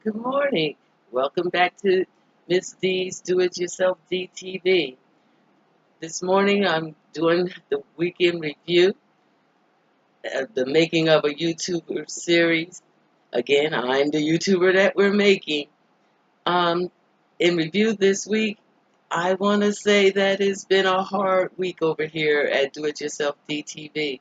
Good morning. Welcome back to Ms.D's Do-It-Yourself DTV. This morning I'm doing the weekend review of the making of a YouTuber series. Again, I'm the YouTuber that we're making. Um, in review this week, I want to say that it's been a hard week over here at Do-It-Yourself DTV.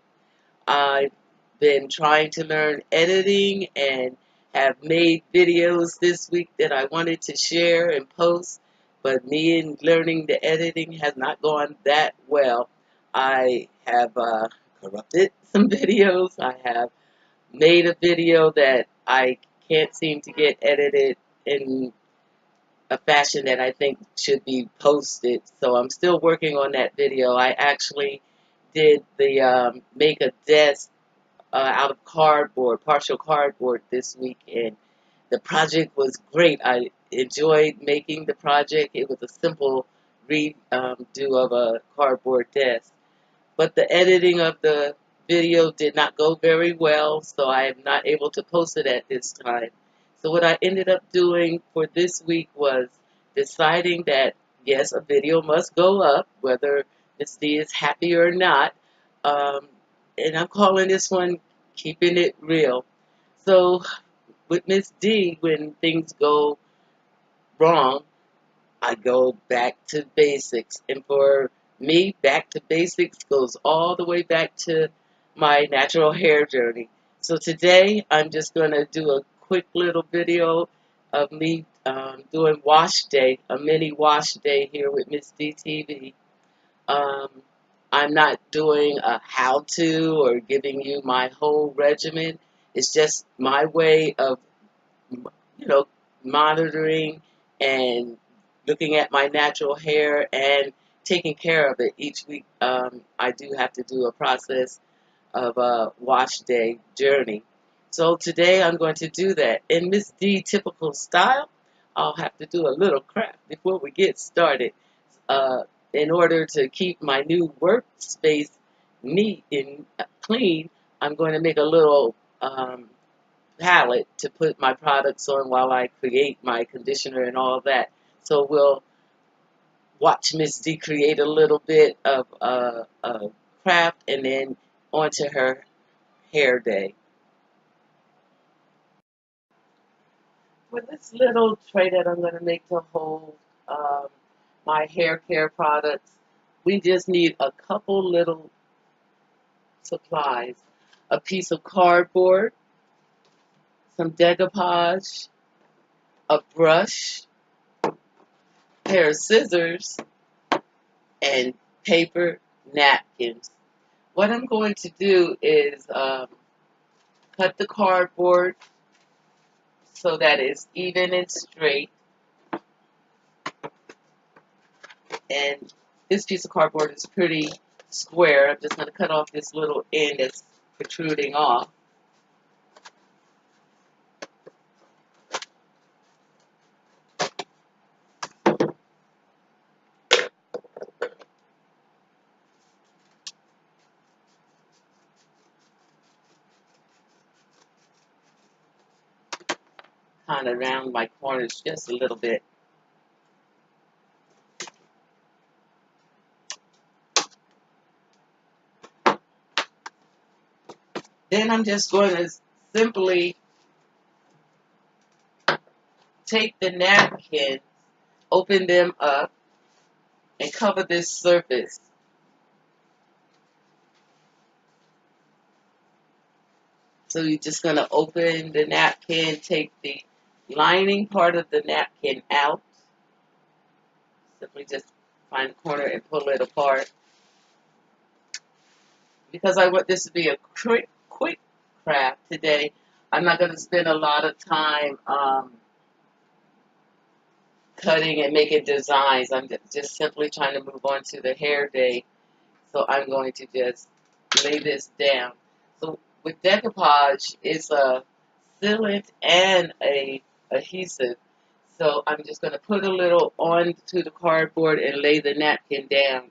I've been trying to learn editing and have made videos this week that I wanted to share and post, but me and learning the editing has not gone that well. I have corrupted some videos. I have made a video that I can't seem to get edited in a fashion that I think should be posted. So I'm still working on that video. I actually did the make a desk out of cardboard, partial cardboard this week, and the project was great. I enjoyed making the project. It was a simple redo of a cardboard desk, but the editing of the video did not go very well, so I am not able to post it at this time. So what I ended up doing for this week was deciding that yes, a video must go up, whether Ms.D is happy or not. Um, and I'm calling this one Keeping It Real. So with Ms.D, when things go wrong, I go back to basics. And for me, back to basics goes all the way back to my natural hair journey. So today, I'm just going to do a quick little video of me doing wash day, a mini wash day here with Ms.D TV. Um, I'm not doing a how-to or giving you my whole regimen. It's just my way of, monitoring and looking at my natural hair and taking care of it. Each week, I do have to do a process of a wash day journey. So today I'm going to do that. In Miss D typical style, I'll have to do a little craft before we get started. Uh, in order to keep my new workspace neat and clean, I'm going to make a little palette to put my products on while I create my conditioner and all that. So we'll watch Miss D create a little bit of a craft and then onto her hair day. For this little tray that I'm going to make to hold um, my hair care products, we just need a couple little supplies. A piece of cardboard, some decoupage, a brush, pair of scissors, and paper napkins. What I'm going to do is cut the cardboard so that it's even and straight. And this piece of cardboard is pretty square. I'm just going to cut off this little end that's protruding off. Kind of round my corners just a little bit. Then I'm just going to simply take the napkin, open them up, and cover this surface. So you're just going to open the napkin, take the lining part of the napkin out. Simply just find the corner and pull it apart. Because I want this to be a quick craft today, I'm not going to spend a lot of time cutting and making designs. I'm just simply trying to move on to the hair day. So I'm going to just lay this down. So with decoupage, it's a sealant and a adhesive. So I'm just going to put a little onto the cardboard and lay the napkin down.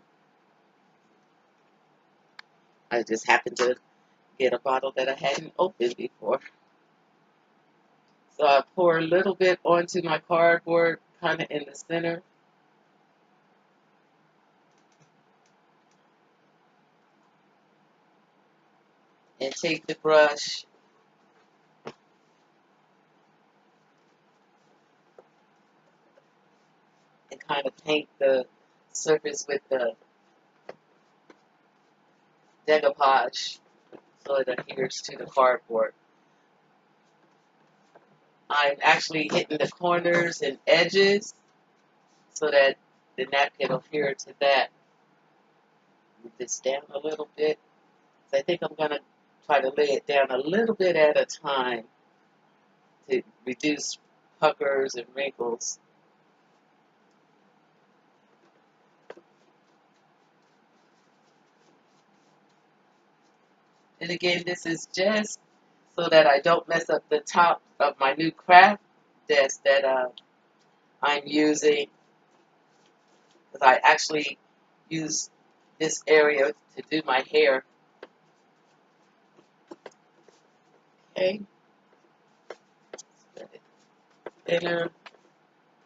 I just happened to get a bottle that I hadn't opened before. So I pour a little bit onto my cardboard, kind of in the center, and take the brush and kind of paint the surface with the decoupage so it adheres to the cardboard. I'm actually hitting the corners and edges so that the napkin will adhere to that. Move this down a little bit. So I think I'm going to try to lay it down a little bit at a time to reduce puckers and wrinkles. And again, this is just so that I don't mess up the top of my new craft desk that I'm using, because I actually use this area to do my hair. Okay, spread it thinner.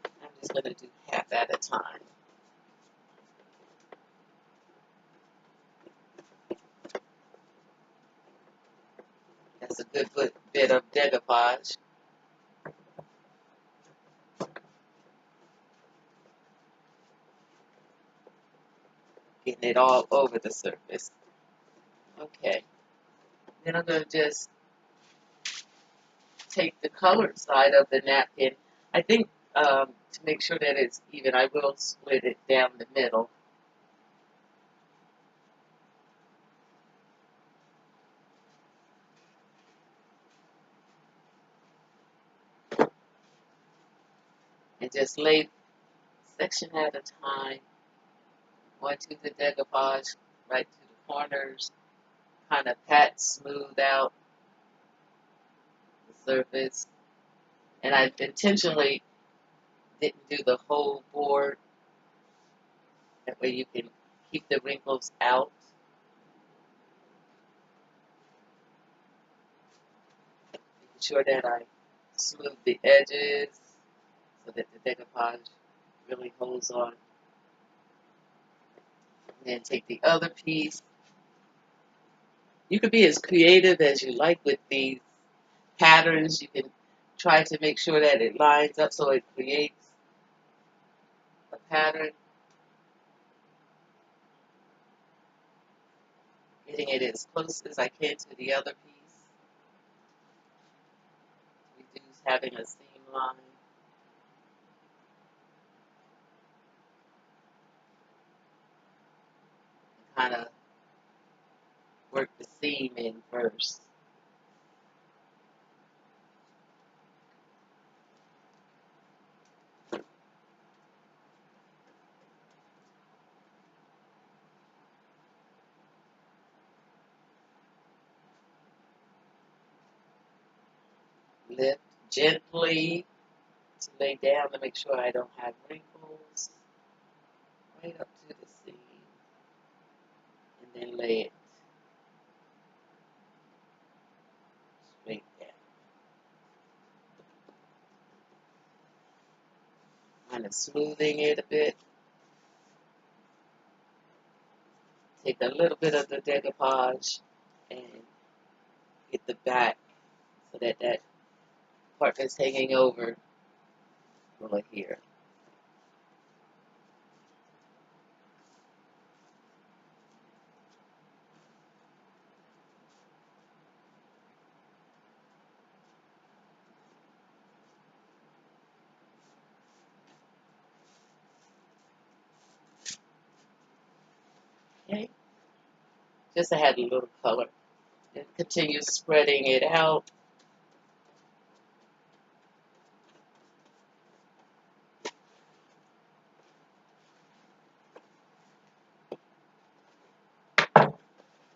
I'm just going to do half at a time. That's a good bit of decoupage. Getting it all over the surface. Okay. Then I'm going to just take the colored side of the napkin. I think to make sure that it's even, I will split it down the middle. And just lay section at a time, going to the decoupage, right to the corners, kind of pat, smooth out the surface. And I intentionally didn't do the whole board. That way you can keep the wrinkles out. Making sure that I smooth the edges so that the decoupage really holds on. And then take the other piece. You could be as creative as you like with these patterns. You can try to make sure that it lines up so it creates a pattern. Getting it as close as I can to the other piece. Reduce having a seam line. Kind of work the seam in first. Lift gently to lay down to make sure I don't have wrinkles. Right up to the seam. And then lay it straight down. Kind of smoothing it a bit. Take a little bit of the decoupage and get the back so that that part that's hanging over will adhere. Okay, just to add a little color. And continue spreading it out.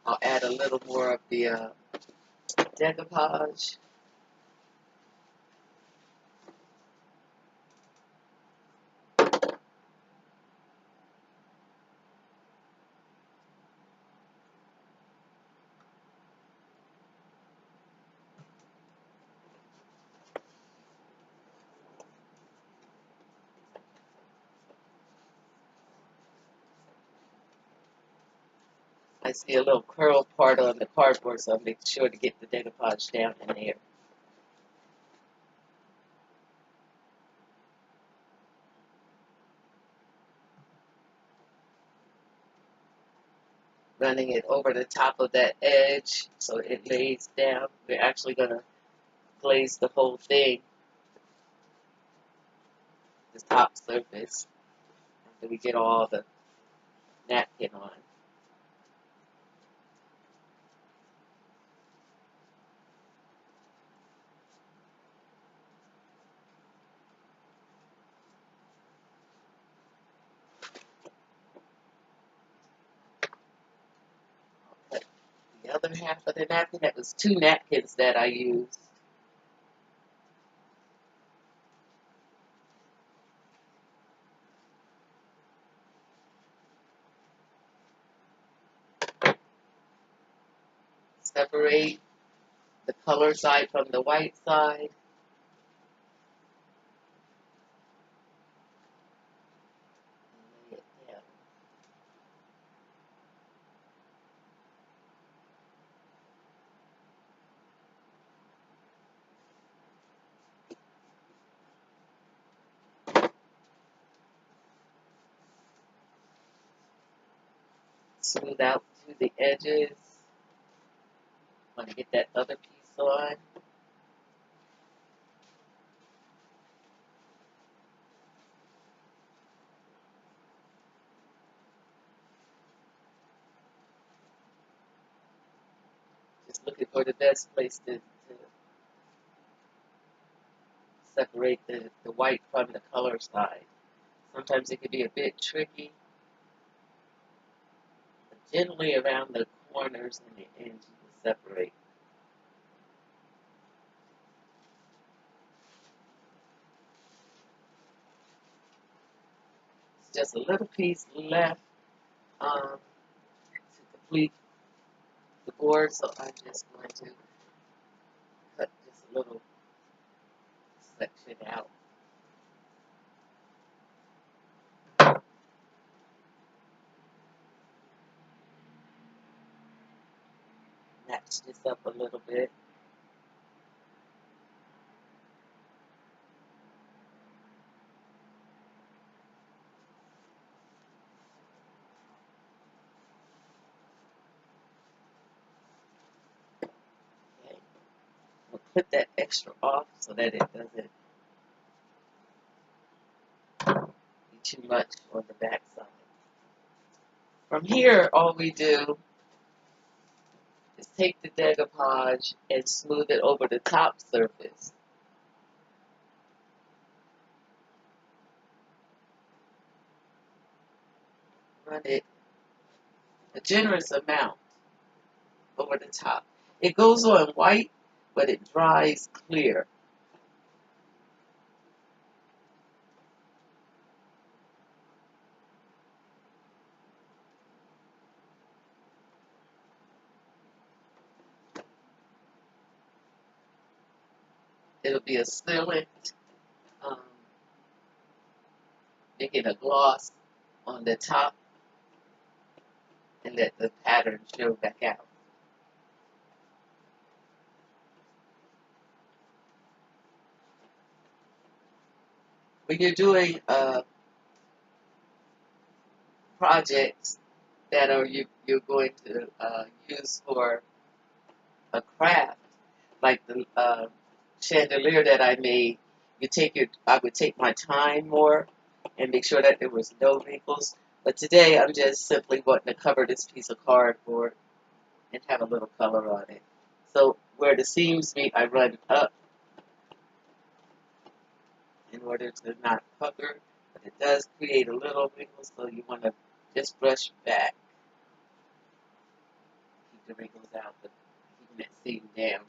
I'll add a little more of the decoupage. I see a little curl part on the cardboard, so I'll make sure to get the decoupage down in there. Running it over the top of that edge so it lays down. We're actually going to glaze the whole thing, the top surface, after we get all the napkin on. But the other half of the napkin, that was 2 napkins that I used. Separate the color side from the white side. And lay it down. Smooth out to the edges. Want to get that other piece on. Just looking for the best place to separate the white from the color side. Sometimes it can be a bit tricky, but generally around the corners and the ends you can separate. It's just a little piece left to complete the board, so I'm just going to cut just a little section out. Match this up a little bit. Okay. We'll put that extra off so that it doesn't be too much on the back side. From here, all we do is take the decoupage and smooth it over the top surface. Run it a generous amount over the top. It goes on white, but it dries clear. It'll be a sealant, um, making a gloss on the top and let the pattern show back out. When you're doing projects that you're going to use for a craft, like the chandelier that I made, I would take my time more and make sure that there was no wrinkles. But today I'm just simply wanting to cover this piece of cardboard and have a little color on it. So where the seams meet, I run up in order to not pucker, but it does create a little wrinkle, so you want to just brush back, keep the wrinkles out, but keeping that seam down.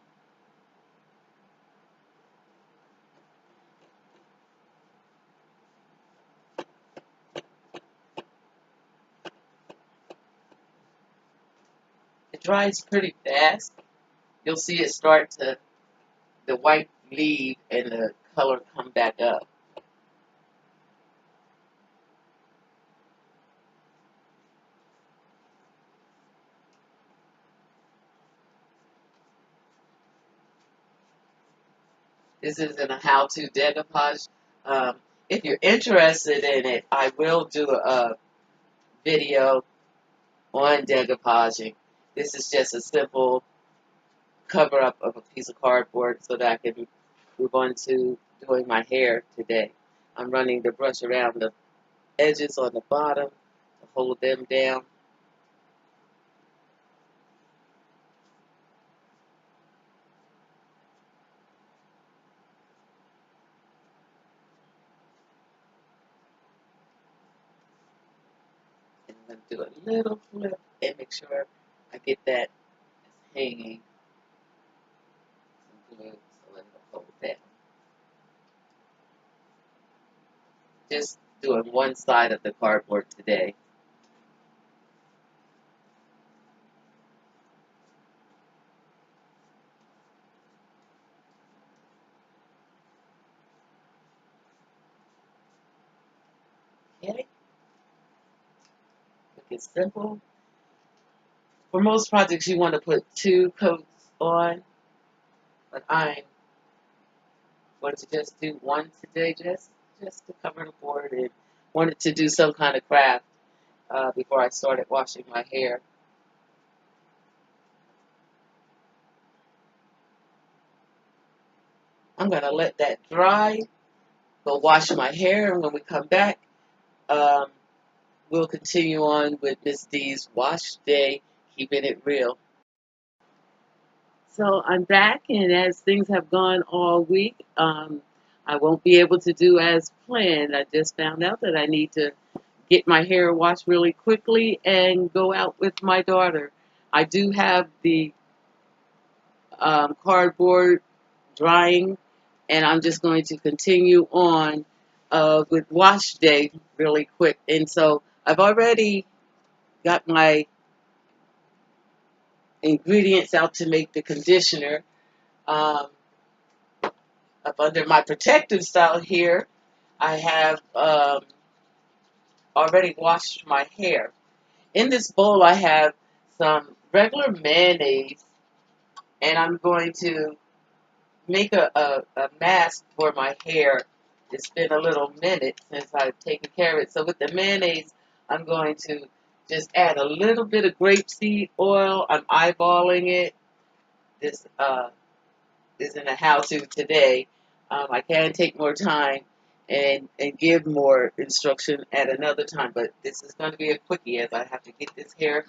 It dries pretty fast. You'll see it start to, the white leave and the color come back up. This isn't a how-to decoupage. Um, if you're interested in it, I will do a video on decoupaging. This is just a simple cover-up of a piece of cardboard so that I can move on to doing my hair today. I'm running the brush around the edges on the bottom to hold them down. And I'm going to do a little flip and make sure I get that hanging. Some glue so it'll hold that. Just doing one side of the cardboard today. Okay, it's simple. For most projects, you want to put 2 coats on, but I'm going to just do one today, just to cover the board, and wanted to do some kind of craft before I started washing my hair. I'm going to let that dry, go wash my hair, and when we come back, um, we'll continue on with Miss D's wash day, keeping it real. So I'm back, and as things have gone all week, I won't be able to do as planned. I just found out that I need to get my hair washed really quickly and go out with my daughter. I do have the cardboard drying, and I'm just going to continue on with wash day really quick. And so I've already got my ingredients out to make the conditioner. Um, Up under my protective style here, I have already washed my hair. In this bowl, I have some regular mayonnaise, and I'm going to make a mask for my hair. It's been a little minute since I've taken care of it. So with the mayonnaise, I'm going to just add a little bit of grapeseed oil. I'm eyeballing it. This isn't a how-to today. I can take more time and give more instruction at another time, but this is going to be a quickie as I have to get this hair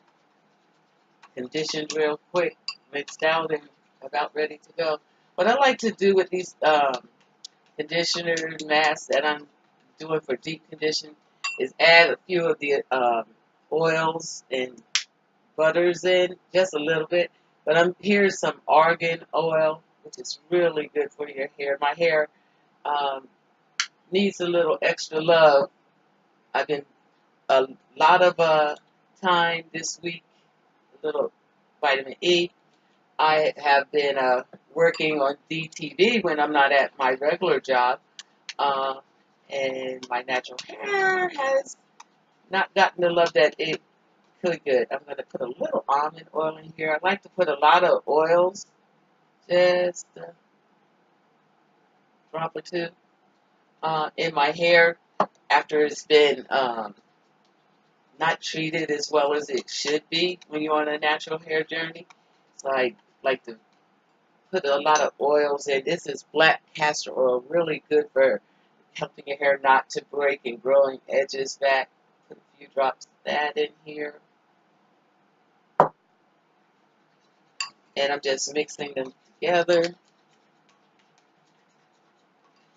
conditioned real quick, mixed out, and about ready to go. What I like to do with these conditioner masks that I'm doing for deep condition is add a few of the oils and butters in, just a little bit. But here's some argan oil, which is really good for your hair. My hair um, needs a little extra love. I've been a lot of time this week, a little vitamin E. I have been working on DTV when I'm not at my regular job, uh, and my natural hair has not gotten the love that it could get. I'm going to put a little almond oil in here. I like to put a lot of oils, just a drop or two, in my hair after it's been not treated as well as it should be when you're on a natural hair journey. So I like to put a lot of oils in. This is black castor oil, really good for helping your hair not to break and growing edges back. Put a few drops of that in here. And I'm just mixing them together.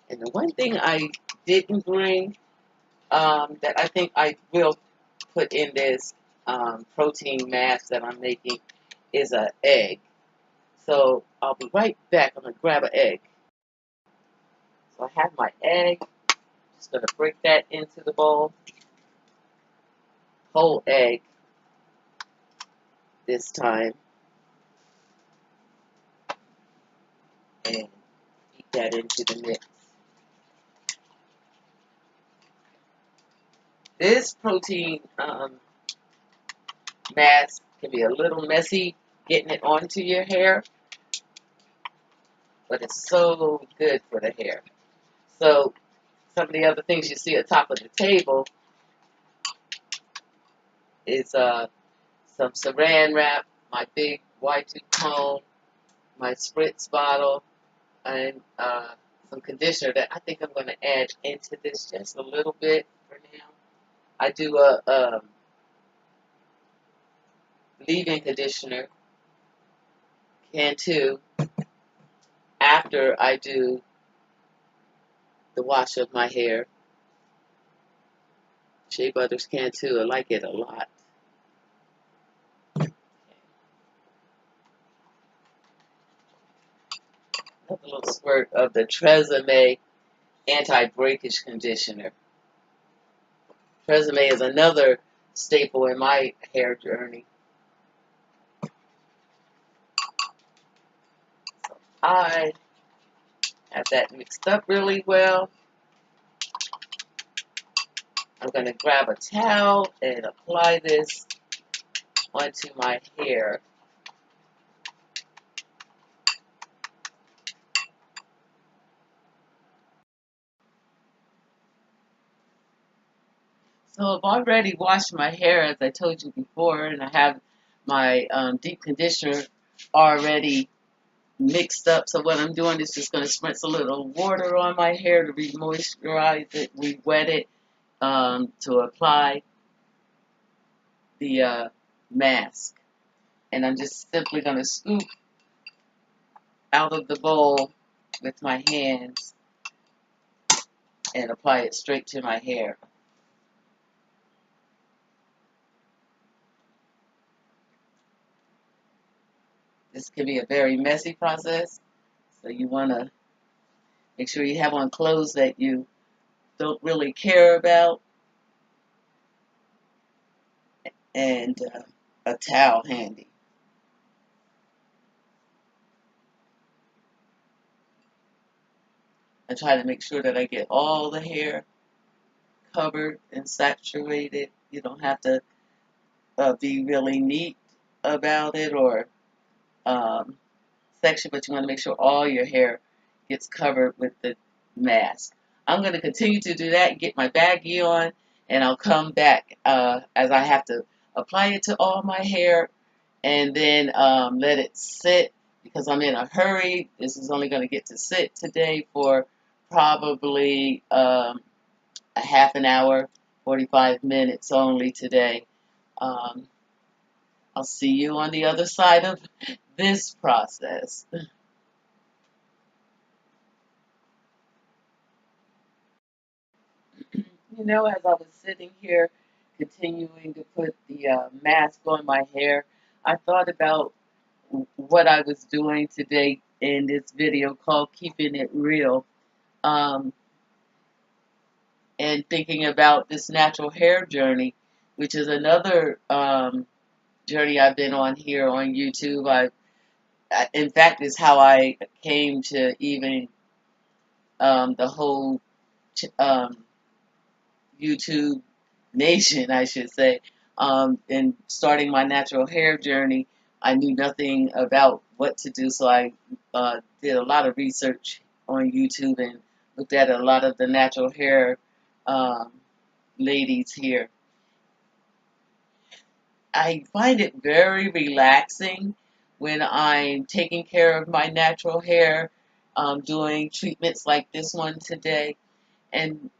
And the one thing I didn't bring that I think I will put in this protein mask that I'm making is an egg. So I'll be right back. I'm going to grab an egg. So I have my egg. Just going to break that into the bowl. Whole egg this time. And beat that into the mix. This protein mask can be a little messy getting it onto your hair. but it's so good for the hair. So some of the other things you see at the top of the table is some saran wrap, my big Y2 comb, my spritz bottle, and some conditioner that I think I'm going to add into this just a little bit for now. I do a leave-in conditioner, can too, after I do the wash of my hair. Shea Butters can too. I like it a lot. Another little squirt of the Tresemme anti-breakage conditioner. Tresemme is another staple in my hair journey. So I have that mixed up really well. I'm going to grab a towel and apply this onto my hair. So I've already washed my hair, as I told you before, and I have my deep conditioner already mixed up. So what I'm doing is just going to spritz a little water on my hair to re-moisturize it, re-wet it, to apply the mask. And I'm just simply going to scoop out of the bowl with my hands and apply it straight to my hair. This can be a very messy process, so you want to make sure you have on clothes that you don't really care about, and a towel handy. I try to make sure that I get all the hair covered and saturated. You don't have to be really neat about it or section, but you want to make sure all your hair gets covered with the mask. I'm going to continue to do that, get my baggie on, and I'll come back as I have to apply it to all my hair and then let it sit because I'm in a hurry. This is only going to get to sit today for probably a half an hour, 45 minutes only today. I'll see you on the other side of this process. You know, as I was sitting here continuing to put the mask on my hair, I thought about what I was doing today in this video called Keeping It Real, um, and thinking about this natural hair journey, which is another journey I've been on here on YouTube. In fact, is how I came to even the whole YouTube nation, I should say. In starting my natural hair journey, I knew nothing about what to do, so I did a lot of research on YouTube and looked at a lot of the natural hair um, ladies here. I find it very relaxing when I'm taking care of my natural hair, doing treatments like this one today. And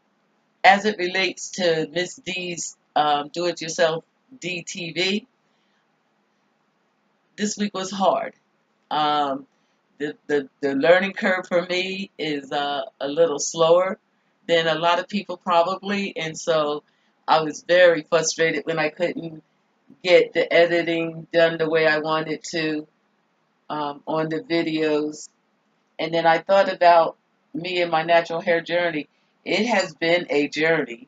as it relates to Ms.D's Do-It-Yourself DTV, this week was hard. Um, the learning curve for me is a little slower than a lot of people probably, and so I was very frustrated when I couldn't get the editing done the way I wanted to on the videos. And then I thought about me and my natural hair journey. It has been a journey.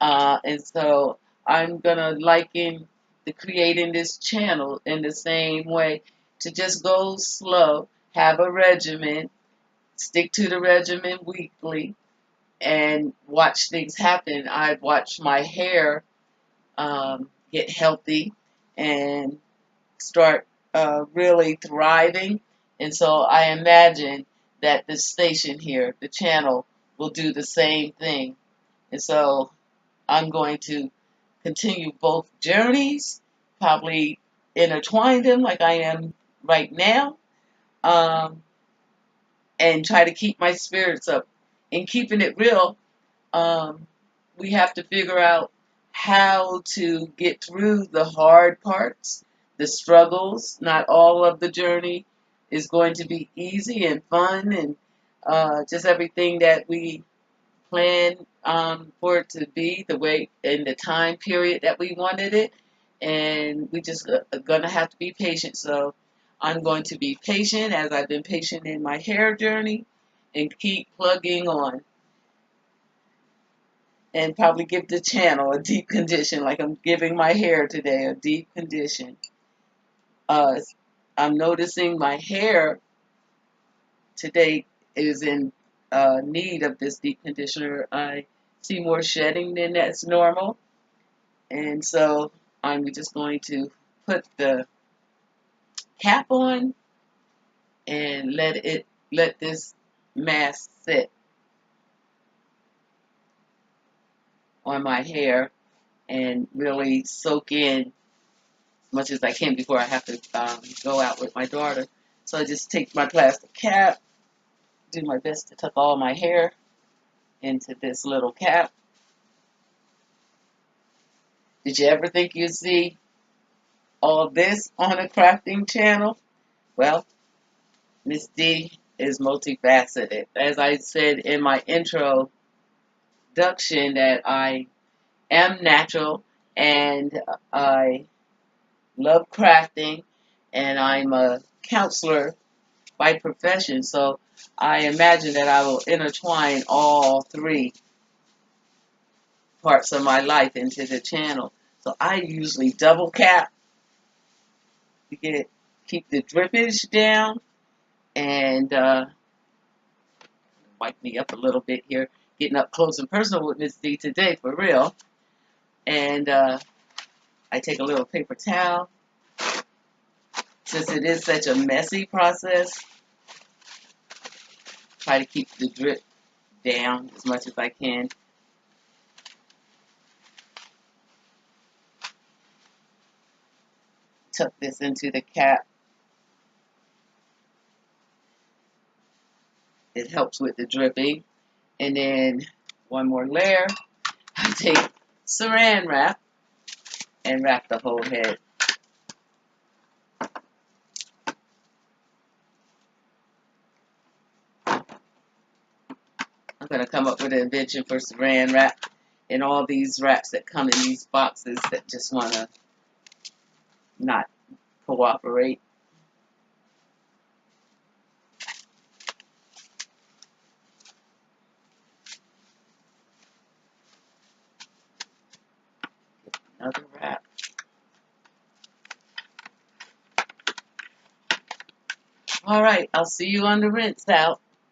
And so I'm going to liken the creating this channel in the same way, to just go slow, have a regimen, stick to the regimen weekly, and watch things happen. I've watched my hair get healthy and start really thriving. And so I imagine that the station here, the channel, will do the same thing. And so I'm going to continue both journeys, probably intertwine them like I am right now, um, and try to keep my spirits up. In keeping it real, we have to figure out how to get through the hard parts, the struggles. Not all of the journey is going to be easy and fun and just everything that we plan for it to be the way in the time period that we wanted it. And we just are going to have to be patient. So I'm going to be patient as I've been patient in my hair journey and keep plugging on. And probably give the channel a deep condition, like I'm giving my hair today a deep condition. Uh, I'm noticing my hair today is in need of this deep conditioner. I see more shedding than that's normal, and so I'm just going to put the cap on and let this mask sit on my hair and really soak in much as I can before I have to go out with my daughter. So I just take my plastic cap, do my best to tuck all my hair into this little cap. Did you ever think you'd see all this on a crafting channel? Well, Ms.D is multifaceted. As I said in my introduction, that I am natural and I love crafting, and I'm a counselor by profession, so I imagine that I will intertwine all three parts of my life into the channel. So I usually double cap to keep the drippage down, and wipe me up a little bit here, getting up close and personal with Ms.D today for real. And I take a little paper towel. Since it is such a messy process, try to keep the drip down as much as I can. Tuck this into the cap. It helps with the dripping. And then one more layer. I take saran wrap and wrap the whole head. I'm going to come up with an invention for saran wrap and all these wraps that come in these boxes that just want to not cooperate. Another wrap. All right, I'll see you on the rinse out.